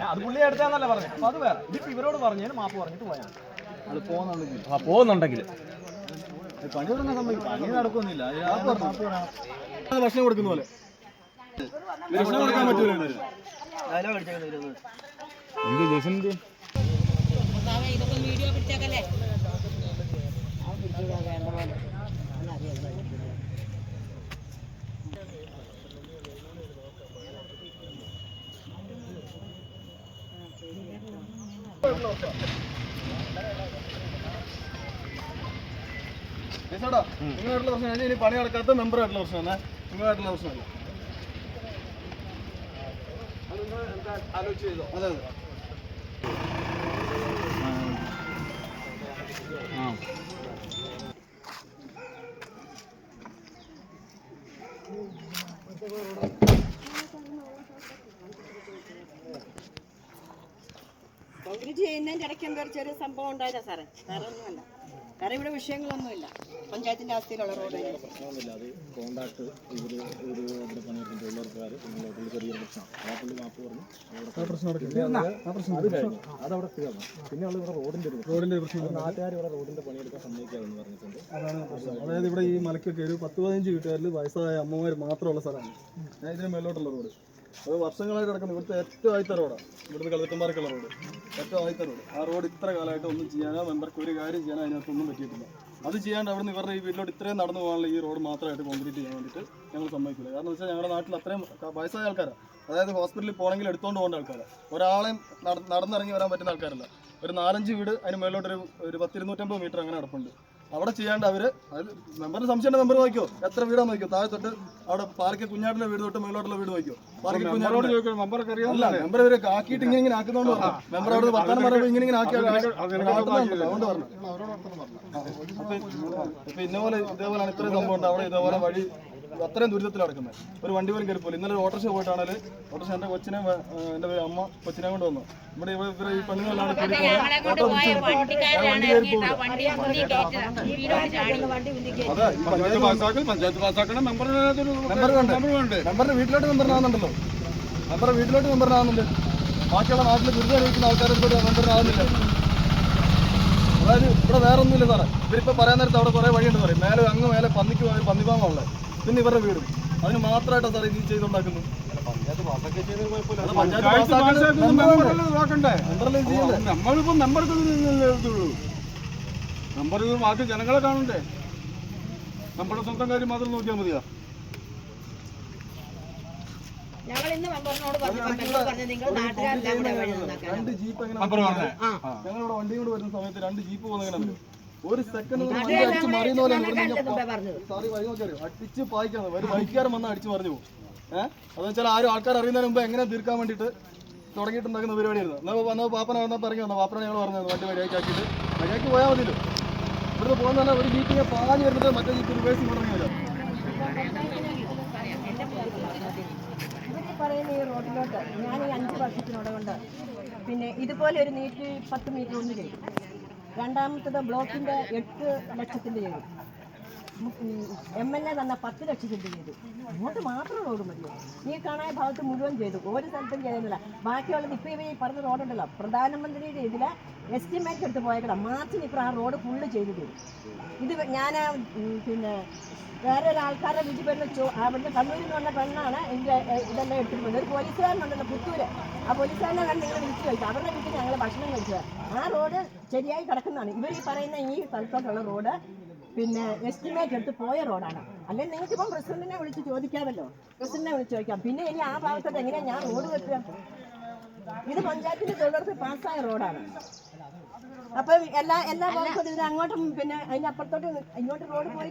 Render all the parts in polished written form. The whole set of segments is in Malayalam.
അത് പുള്ളി എടുത്താന്നല്ല പറഞ്ഞു. അപ്പൊ അത് വേറെ. ഇതിപ്പോ ഇവരോട് പറഞ്ഞതിന് മാപ്പ് പറഞ്ഞിട്ട് പോയാണ് അത് പോകുന്നുണ്ടെങ്കിൽ പണി തുടങ്ങാൻ സമ്മതിക്കും. പണി നടക്കുന്നില്ല. ഭക്ഷണം കൊടുക്കുന്ന പോലെ ഭക്ഷണം കൊടുക്കാൻ പറ്റൂല. നിങ്ങളായിട്ടുള്ള പ്രശ്നം ഇനി പണി നടക്കാത്ത മെമ്പറായിട്ടുള്ള പ്രശ്നമാണ്. നിങ്ങളായിട്ടുള്ള പ്രശ്നമല്ല. ആലോചിച്ച് ചെയ്തോ? അതെ അതെ. കോൺക്രീറ്റ് ചെയ്യുന്നതിൻ്റെ ഇടയ്ക്ക് എന്തോ ചെറിയ സംഭവം ഉണ്ടായതാ സാറേ. വേറെ ഒന്നുമല്ല. കാരണം ഇവിടെ വിഷയങ്ങളൊന്നുമില്ല. പഞ്ചായത്തിന്റെ അവസ്ഥയിലുള്ള റോഡ് പ്രശ്നമൊന്നുമില്ല. അത് കോണ്ടാക്ട് ഇവിടെ പണിയെടുക്കുന്ന തൊഴിലുറപ്പുകാർ ചെറിയൊരു പ്രശ്നം. ആ പുള്ളി മാപ്പ് പറഞ്ഞു. അതവിടെ തീർന്നു. പിന്നെ ഇവിടെ റോഡിന്റെ പ്രശ്നം. നാട്ടുകാർ ഇവിടെ റോഡിന്റെ പണിയെടുക്കാൻ സമ്മതിക്കാതെന്ന് പറഞ്ഞിട്ടുണ്ട്. അതാണ് പ്രശ്നം. അതായത് ഇവിടെ ഈ മലക്കൊക്കെ ഒരു 10-15 വീട്ടുകാരിൽ വയസ്സായ അമ്മമാർ മാത്രമുള്ള സ്ഥലമാണ്. ഞാൻ ഇതിന് മേലോട്ടുള്ള റോഡ് അത് വർഷങ്ങളായിട്ട് കിടക്കുന്നത്. ഇവിടുത്തെ ഏറ്റവും ആദ്യത്തെ റോഡാണ്. ഇവിടുത്തെ കളത്തുമ്പാറക്കുള്ള റോഡ് ഏറ്റവും ആദ്യത്തെ റോഡ്. ആ റോഡ് ഇത്ര കാലമായിട്ട് ഒന്നും ചെയ്യാനോ മെമ്പർക്ക് ഒരു കാര്യം ചെയ്യാനോ അതിനകത്തൊന്നും പറ്റിയിട്ടില്ല. അത് ചെയ്യാണ്ട് അവിടെ നിന്ന് ഇവരുടെ ഈ വീട്ടിലോട്ട് ഇത്രയും നടന്നു പോകാനുള്ള ഈ റോഡ് മാത്രമായിട്ട് കോൺക്രീറ്റ് ചെയ്യാൻ വേണ്ടിയിട്ട് ഞങ്ങൾ സമ്മതിക്കില്ല. കാരണം എന്ന് വെച്ചാൽ ഞങ്ങളുടെ നാട്ടിൽ അത്രയും വയസ്സായ ആൾക്കാരാണ്. അതായത് ഹോസ്പിറ്റലിൽ പോകണമെങ്കിൽ എടുത്തുകൊണ്ട് പോകേണ്ട ആൾക്കാരാണ്. ഒരാളെയും നടന്നിറങ്ങി വരാൻ പറ്റുന്ന ആൾക്കാരല്ല. ഒരു 4-5 വീട് അതിന് മേലോട്ടൊരു 10-250 മീറ്റർ അങ്ങനെ നടപ്പുണ്ട്. അവിടെ ചെയ്യാണ്ട് അവർ അത് മെമ്പറിന് സംശയം മെമ്പർ നോക്കിയോ എത്ര വീടാന്ന് നോക്കിയോ. താഴെ തൊട്ട് അവിടെ പാർക്കി കുഞ്ഞാട്ടിലെ വീട് തൊട്ട് മേലോട്ടുള്ള വീട് നോക്കിയോ. പാർക്കി കുഞ്ഞാട്ടോട് മെമ്പർ ഇവരെ ആക്കിയിട്ട് ഇങ്ങനെ ആക്കുന്നതുകൊണ്ട് പറഞ്ഞു. മെമ്പർ അവിടെ വർത്താനം പറയുമ്പോൾ ഇങ്ങനെ ആക്കി അതുകൊണ്ട് പറഞ്ഞു. ഇപ്പൊ ഇതേപോലെയാണ് ഇത്രയും സംഭവം ഉണ്ട്. അവിടെ ഇതേപോലെ വഴി അത്രയും ദുരിതത്തിൽ നടക്കുന്നത്. ഒരു വണ്ടി പോലും കയറിപ്പോലും. ഇന്നലെ ഒരു ഓട്ടോറിക്ഷ പോയിട്ടാണെങ്കിൽ ഓട്ടോറിക്ഷ എൻ്റെ കൊച്ചിനെ എൻ്റെ അമ്മ കൊച്ചിനെ കൊണ്ട് വന്നു. ഇവിടെ ഇവരെ ഈ പെണ്ണുങ്ങളാണ് വണ്ടി കയറി പോകുന്നത്. മെമ്പറിന്റെ വീട്ടിലോട്ട് മെമ്പറിനാകുന്നുണ്ടല്ലോ. മെമ്പറുടെ വീട്ടിലോട്ട് മെമ്പറിനാകുന്നുണ്ട്. ബാക്കിയുള്ള നാട്ടിൽ ദുരിതം അനുഭവിക്കുന്ന ആൾക്കാരെ മെമ്പറിനാകുന്നില്ല. അതായത് ഇവിടെ വേറെ ഒന്നുമില്ല സാറേ. ഇവരിപ്പോൾ പറയാൻ നേരത്തെ അവിടെ കുറേ വഴിയുണ്ട് പറയും. മേലെ അങ്ങ് മേലെ പന്നിപ്പാങ്ങളുള്ളത്. പിന്നെ ഇവരുടെ വീടും അതിന് മാത്രമായിട്ടാണ് സാർ ഇത് ചെയ്തുണ്ടാക്കുന്നത്. നമ്മളിപ്പോ മെമ്പർക്ക് ആദ്യം ജനങ്ങളെ കാണണ്ടേ. നമ്മുടെ സ്വന്തം കാര്യം മാത്രം നോക്കിയാൽ മതിയാ. ഞങ്ങളിന്ന് മെമ്പറിനോട് പറഞ്ഞു ഞങ്ങളിവിടെ വണ്ടിയും കൂടെ വരുന്ന സമയത്ത് 2 ജീപ്പ് പോകുന്ന ഒരു സെക്കൻഡ് അടിച്ച് മറിയുന്ന പോലെ സാറി വഴി നോക്കിയാൽ അടിച്ച് പായിക്കാണ്. ഒരു ബൈക്കുകാരൻ വന്ന് അടിച്ച് മറിഞ്ഞു പോകും. അതെന്ന് വെച്ചാൽ ആൾക്കാർ അറിയുന്നതിന് മുമ്പ് എങ്ങനെ തീർക്കാൻ വേണ്ടിയിട്ട് തുടങ്ങിയിട്ടുണ്ടാക്കുന്ന പരിപാടിയായിരുന്നു. എന്നാൽ പാപ്പന വന്നപ്പോൾ ഇറങ്ങി വന്നു. പാപ്പന ഞങ്ങൾ പറഞ്ഞത് വണ്ടി വഴിയാക്കി വഴിയാക്കി പോയാൽ മതിയല്ലോ. ഇവിടുന്ന് പോകുന്ന തന്നെ ഒരു ജീപ്പിനെ പാഞ്ഞ് വരുന്നത് മറ്റേ ജീപ്പ് റിവേഴ്സ് കൊണ്ടിറങ്ങി വരാം. പറയുന്ന ഈ റോഡിലോട്ട് ഞാൻ ഈ 5 വർഷത്തിനോടുകൊണ്ട് പിന്നെ ഇതുപോലെ ഒരു 110 മീറ്റർ ഒന്ന് ചെയ്തു. രണ്ടാമത്തത് ബ്ലോക്കിൻ്റെ 8 ലക്ഷത്തിൻ്റെ ചെയ്തു. MLA തന്നെ 10 ലക്ഷത്തിൻ്റെ ചെയ്തു. അങ്ങോട്ട് മാത്രം റോഡ് മതിയോ? ഈ കാണായ ഭാഗത്ത് മുഴുവൻ ചെയ്തു. ഒരു സ്ഥലത്തും ചെയ്യുന്നില്ല. ബാക്കിയുള്ളത് ഇപ്പോൾ ഇവ ഈ പറഞ്ഞ റോഡുണ്ടല്ലോ, പ്രധാനമന്ത്രിയുടെ ഇതിൽ എസ്റ്റിമേറ്റ് എടുത്ത് പോയേക്കണം. മാർച്ചിന് ഇപ്പോൾ ആ റോഡ് ഫുള്ള് ചെയ്തു തരും. ഇത് ഞാൻ പിന്നെ വേറെ ഒരാൾക്കാരുടെ വീട്ടിൽ വരുന്ന അവിടുന്ന് കണ്ണൂരിൽ നിന്ന് വന്ന പെണ്ണാണ് എൻ്റെ ഇതെല്ലാം എടുത്തിട്ട് പോയത്. ഒരു പോലീസുകാരനുണ്ടല്ലോ പുത്തൂര്. ആ പോലീസുകാരനെ കണ്ട് നിങ്ങൾ വിളിച്ചു കഴിച്ചു. അവരുടെ വീട്ടിൽ ഞങ്ങൾ ഭക്ഷണം കഴിച്ചത്. ആ റോഡ് ശരിയായി കിടക്കുന്നതാണ്. ഇവർ ഈ പറയുന്ന ഈ സ്ഥലത്തോട്ടുള്ള റോഡ് പിന്നെ എസ്റ്റിമേറ്റ് എടുത്ത് പോയ റോഡാണ്. അല്ലെങ്കിൽ നിങ്ങൾക്കിപ്പം പ്രസിഡന്റിനെ വിളിച്ച് ചോദിക്കാമല്ലോ. പ്രസിഡന്റിനെ വിളിച്ച് ചോദിക്കാം. പിന്നെ ഇനി ആ ഭാഗത്തോട്ട് എങ്ങനെയാണ് ഞാൻ റോഡ് വെക്കുക? ഇത് പഞ്ചായത്തിന്റെ തൊഴിലുറപ്പ് പാസ്സായ റോഡാണ്. അപ്പൊ എല്ലാ ഭാഗത്തോട്ടും ഇത് അങ്ങോട്ടും പിന്നെ അതിന്റെ അപ്പുറത്തോട്ട് ഇങ്ങോട്ട് റോഡ് പോയി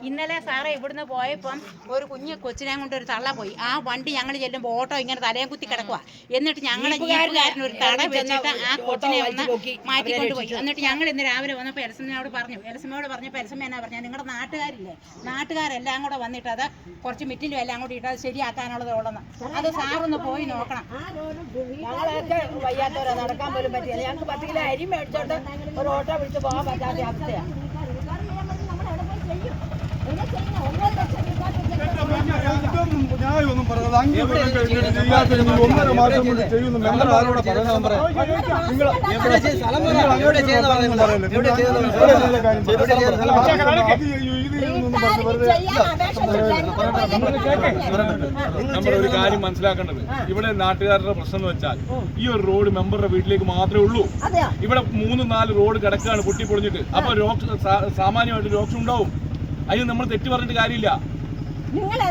ഇന്നലെ സാറേ ഇവിടുന്ന് പോയപ്പം ഒരു കുഞ്ഞ് കൊച്ചിനെ കൊണ്ട് ഒരു തള്ള പോയി. ആ വണ്ടി ഞങ്ങൾ ചെല്ലുമ്പോൾ ഓട്ടോ ഇങ്ങനെ തലയും കുത്തി കിടക്കുക. എന്നിട്ട് ഞങ്ങളെ ജീപ്പുകാരൻ ഒരു തട വെച്ചിട്ട് ആ കൊച്ചിനെ ഒന്ന് മാറ്റിക്കൊണ്ട് പോയി. എന്നിട്ട് ഞങ്ങൾ ഇന്ന് രാവിലെ വന്നപ്പോൾ എലസമ്മയോട് പറഞ്ഞപ്പോൾ എലസമ്മ എന്നാ പറഞ്ഞാൽ നിങ്ങളുടെ നാട്ടുകാരില്ലേ, നാട്ടുകാരെല്ലാം കൂടെ വന്നിട്ട് അത് കുറച്ച് മിറ്റിലും എല്ലാം കൂടി ഇട്ട് അത് ശരിയാക്കാനുള്ളത് ഉള്ളതെന്ന്. അത് സാറൊന്ന് പോയി നോക്കണം. ഞങ്ങളൊക്കെ വയ്യാത്തവരാ, നടക്കാൻ പോലും പറ്റില്ല. ഞങ്ങൾക്ക് 10 കിലോ അരി മേടിച്ചോണ്ട് ഒരു ഓട്ടോ വിളിച്ച് പോകാൻ പറ്റാത്ത അവസ്ഥയാണ്. ഞാനൊന്നും പറയാതെ ചെയ്യാത്ത 1.5 മാസം കൊണ്ട് ചെയ്യുന്നു. മെമ്പർ ആരോടെ പറയുന്ന ഒരു കാര്യം മനസ്സിലാക്കേണ്ടത്, ഇവിടെ നാട്ടുകാരുടെ പ്രശ്നം എന്ന് വെച്ചാൽ ഈ ഒരു റോഡ് മെമ്പറുടെ വീട്ടിലേക്ക് മാത്രമേ ഉള്ളൂ. ഇവിടെ 3-4 റോഡ് കിടക്കുകയാണ് പൊട്ടിപ്പൊളിഞ്ഞിട്ട്. അപ്പൊ സാമാന്യമായിട്ട് രോക്ഷം ഉണ്ടാവും. അതിന് നമ്മൾ തെറ്റ് പറഞ്ഞിട്ട് കാര്യമില്ല.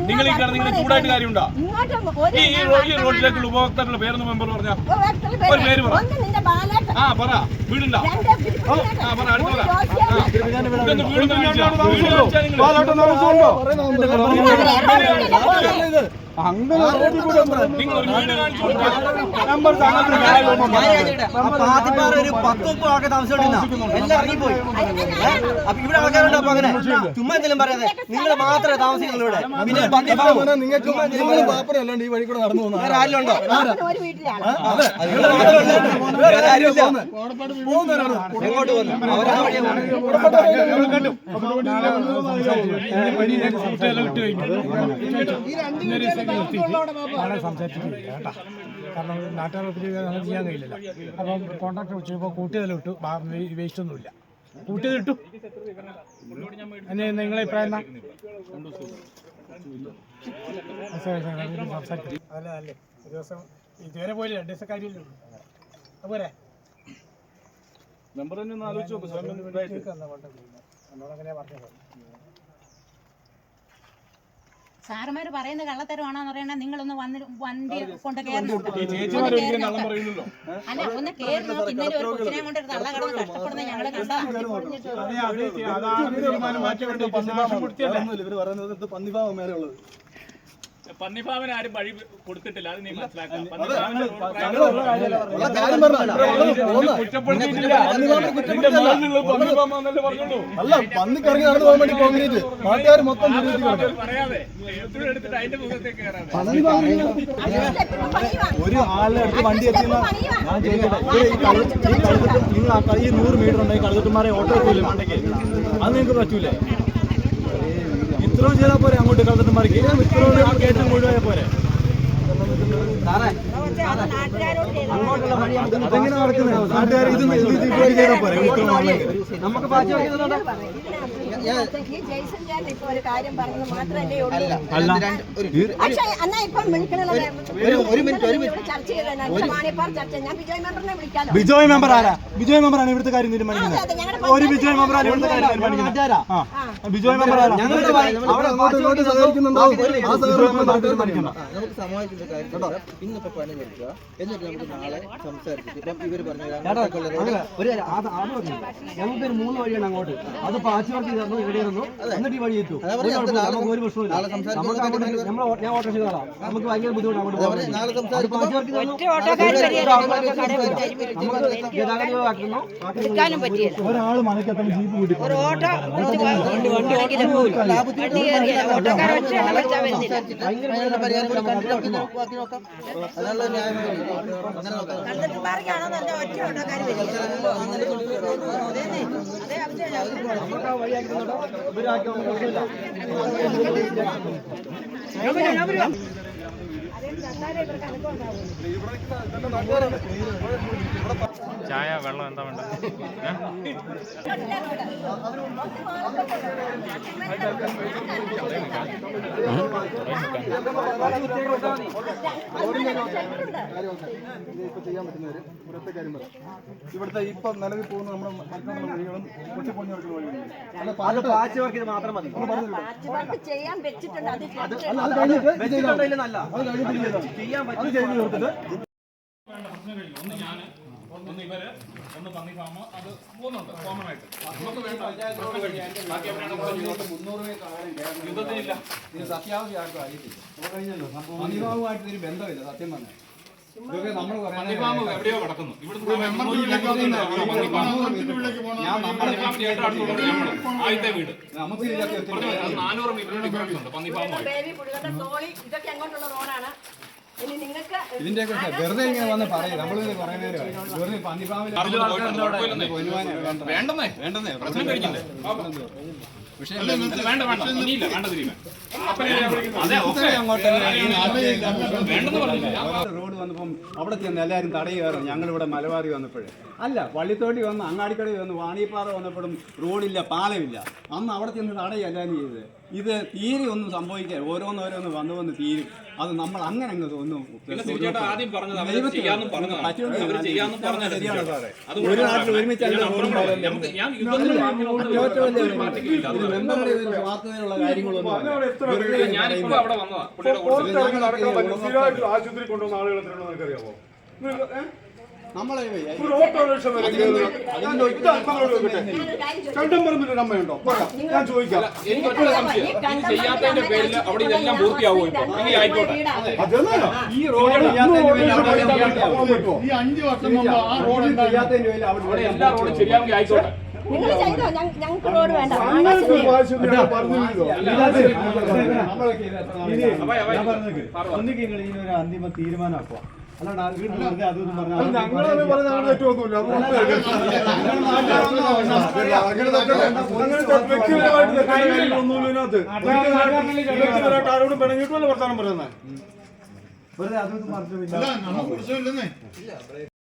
നിങ്ങൾ ഈ കിടന്ന് നിങ്ങൾ ചൂടായിട്ട് കാര്യമുണ്ടോ? ഈ റോഡിലേക്കുള്ള ഉപഭോക്താക്കളുടെ പേരൊന്ന് മെമ്പർ പറഞ്ഞാ ഒരു പേര് പറ. ആ പറ, വീടുണ്ടോ? ആ പറ, അടുത്ത് പറ. ഇതൊന്ന് വീട് പാത്തിപ്പാറ ഒരു 10-30 ആൾക്കാർ താമസിച്ചോണ്ടിരുന്ന എല്ലാം ഇറങ്ങിപ്പോയി. അപ്പൊ ഇവിടെ ആൾക്കാരുണ്ടോ? അപ്പൊ അങ്ങനെ ചുമ്മാ എന്തെങ്കിലും പറയാതെ നിങ്ങൾ മാത്രമേ താമസിക്കുള്ളൂ ഇവിടെ. പിന്നെ നിങ്ങൾക്ക് പാപ്പരല്ലാണ്ട് ഈ വഴി കൂടെ നടന്നു പോകുന്ന വേറെ ആരെങ്കിലും ഉണ്ടോ? എങ്ങോട്ട് പോകുന്നു? അവരാ സംസാരിച്ചിട്ടില്ല കേട്ടോ. കാരണം നാട്ടുകാർ ഒത്തിരി അങ്ങനെ ചെയ്യാൻ കഴിയില്ലല്ലോ. അപ്പം കോൺട്രാക്ടർ വിളിച്ചപ്പോൾ കൂട്ടിയതെല്ലാം ഇട്ടു, വേസ്റ്റ് ഒന്നുമില്ല. കൂട്ടിയത് ഇട്ടു. അതിന് നിങ്ങളെ അഭിപ്രായം എന്നാ? സംസാരിക്കും. അല്ല അല്ലേ, ഒരു ദിവസം ഇതുവരെ പോയില്ല, 2 ദിവസം കാര്യമില്ല. അതുപോലെ മെമ്പർ തന്നെ ഒന്ന് ആലോചിച്ച് നോക്കും. എന്നോടങ്ങനെ പറഞ്ഞത്. സാറുമാര് പറയുന്ന കള്ളത്തരമാണെന്ന് പറയണ നിങ്ങളൊന്ന് വണ്ടി കൊണ്ട് കയറുന്നു. അല്ല, ഒന്ന് കയറി നോക്കി. ഇന്നലെ ഒരു കൊച്ചിനെ കൊണ്ട് ഒരു തള്ള കിടന്ന് കഷ്ടപ്പെടുന്ന ഞങ്ങള് കണ്ടാ. ഇവര് പറയുന്നത് പന്നിഭാവം മേലെ ഉള്ളത്. പന്നിഭാവന ആരും വഴി കൊടുത്തിട്ടില്ല. അത് നീ മനസ്സിലാക്കണം. അല്ല, പന്നിക്കിറങ്ങി നടന്നു പോകാൻ വേണ്ടി കോൺക്രീറ്റ് നാട്ടുകാർ മൊത്തം പറയാതെ എടുത്തിട്ട് അതിന്റെ മുഖത്തേക്ക് കയറാതെ ഒരു ആളുടെ അടുത്ത് വണ്ടി എത്തിയെന്ന ഞാൻ ചോദിക്കട്ടെ, നിങ്ങൾ ഈ 100 മീറ്റർ ഉണ്ടെങ്കിൽ കളുത്തുമാരെ ഓട്ടോ എത്തിയില്ലേ മണ്ടയ്ക്ക്? അത് നിങ്ങൾക്ക് പറ്റൂലേ? ഇത്രയും ചെയ്താൽ പോരെ അങ്ങോട്ട് കളുത്തുമാർക്ക്? ഇത്രയും കയറ്റം കൊണ്ടുപോയാൽ പോരെ? അതെങ്ങനെ നടക്കുന്നത്? നാട്ടുകാർ ഇത് ചെയ്താൽ പോരെ? നമുക്ക് ഇപ്പൊ ഒരു കാര്യം പറഞ്ഞത് മാത്രമല്ലേ ഉള്ളൂ. ബിജോയ് മെമ്പർ ആരാ? ബിജോയ് മെമ്പറാണ് ഇവിടുത്തെ കാര്യം തീരുമാനിക്കുന്നത്. ഒരു ബിജോയ് മെമ്പറാണ് ഇവിടുത്തെ കാര്യം തീരുമാനിക്കുന്നത്. ബിജോയ് മെമ്പർ ആരാ? അങ്ങോട്ട് സഹകരിക്കുന്നുണ്ടാവും. ആ സഹകരണം തീരുമാനിക്കണം. നമുക്ക് സമാധാനത്തിന്റെ കാര്യം ഇന്നിപ്പോ പണി കൊടുക്കുക, എന്നിട്ട് നമുക്ക് നാളെ സംസാരിച്ചിട്ട് ഇപ്പം ഇവര് പറഞ്ഞു ഞങ്ങൾക്കൊരു 3 വഴിയാണ് അങ്ങോട്ട്. അത് പാച്ചുവർക്ക് തന്നു, ഇവിടെ തന്നു, എന്നിട്ട് ഈ വഴി എത്തും. നമുക്ക് ഒരു പ്രശ്നമില്ല. ഞാൻ ഓട്ടോ ചെയ്തോളാം. നമുക്ക് ഭയങ്കര ബുദ്ധിമുട്ടാണ്. ഒരാൾ മനക്കത്തം ജീപ്പ് കൂട്ടി ചായ വെള്ളം എന്താ വേണ്ട? ചെയ്യാൻ പറ്റുന്നവര് ഒരൊറ്റ കാര്യം പറയാം. ഇവിടുത്തെ ഇപ്പൊ നിലവിൽ പോകുന്ന നമ്മുടെ വഴികളും പൊട്ടിപ്പൊഞ്ഞ മാത്രം മതി. ചെയ്യാൻ വെച്ചിട്ടുണ്ട്. അത് കഴിഞ്ഞിട്ട് ചെയ്യാൻ പറ്റും. ഒന്ന് ഇവര്, ഒന്ന് പന്നി ഫാമ്, അത് പോകുന്നുണ്ട് കോമൺ ആയിട്ട്. നമുക്ക് വേണ്ട ബാക്കി യുദ്ധത്തിനില്ല. ഇത് സത്യാവധി ആർക്കും അറിയത്തില്ല. പന്നിഫാമുമായിട്ട് ഒരു ബന്ധമില്ല സത്യം പറഞ്ഞാൽ. പന്നിഫാമ് എവിടെയോ കിടക്കുന്നു. ഇവിടുത്തെ ആദ്യത്തെ വീട് നമുക്ക് 400 മീറ്റർ ഡിഫറൻസ് ഉണ്ട് പന്നിഫാമുമായിട്ട്. ഇതൊക്കെ അങ്ങോട്ടുള്ള റോഡാണ്. ഇനി നിങ്ങൾക്ക് ഇതിന്റെയൊക്കെ വെറുതെ ഇങ്ങനെ വന്ന് പറയും നമ്മൾ കുറെ നേരമായി വെറുതെ പന്നിപ്പാവിൽ വേണ്ടെന്നേ വേണ്ടെന്നേ പ്രശ്നം കഴിഞ്ഞില്ലേ വേണ്ട വേണ്ട ഇനിയില്ല വേണ്ട തിരികെ റോഡ് വന്നപ്പം അവിടെ ചെന്ന് എല്ലാവരും തടയുകയായിരുന്നു ഞങ്ങളിവിടെ മലബാറി വന്നപ്പോഴേ അല്ല വള്ളിത്തോട്ടി വന്ന് അങ്ങാടിക്കട വന്ന് വാണിപ്പാറ വന്നപ്പോഴും റോഡില്ല പാലമില്ല അന്ന് അവിടെ ചെന്ന് തടയുക എല്ലാവരും ചെയ്തത് ഇത് തീരെ ഒന്നും സംഭവിക്കാൻ ഓരോന്നോരോന്ന് വന്ന് തീരും അത് നമ്മൾ അങ്ങനെ അങ്ങ് ഒന്നും ആദ്യം പറഞ്ഞത് ചെയ്യാന്നും ശരിയാണ് സാറേ ഒരു നാട്ടിൽ ഒരുമിച്ചല്ല മെമ്പറുടെ സ്വാർത്ഥതയുള്ള കാര്യങ്ങളൊന്നും ഞാനിപ്പോ അവിടെ വന്നതാ ആശുപത്രി കൊണ്ടുവന്ന ആളുകളെ നിനക്കറിയാമോ നമ്മളെ കണ്ടംപറമ്പിൽ അമ്മയുണ്ടോ ഞാൻ ചോദിക്കാം എനിക്കൊരു സംശയം ഇത് ചെയ്യാത്തതിന്റെ പേരിൽ അവിടെ ഇതെല്ലാം പൂർത്തിയാവുമോ ഇപ്പൊ ഇനി ആയിക്കോട്ടെ ഈ റോഡ് ഈ 5 വർഷം മുമ്പ് ആ റോഡ് അവിടെ എല്ലാ റോഡും ശരിയാവുമെങ്കിൽ ആയിക്കോട്ടെ നിങ്ങൾ ചെയ്തോ ഞങ്ങൾക്ക് റോഡ് വേണ്ട ഒന്നിക്ക് നിങ്ങൾ ഇതിനൊരു അന്തിമ തീരുമാനമാക്കുക അല്ലാണ്ട് വീട്ടിൽ അതൊന്നും പറഞ്ഞാൽ ഞങ്ങളെ പറഞ്ഞാൽ ഏറ്റവും വ്യക്തിപരമായിട്ട് ആരോടും പിണങ്ങിയിട്ടുള്ള വർത്താനം പറയുന്നത് വെറുതെ അതൊന്നും പറഞ്ഞിട്ടില്ല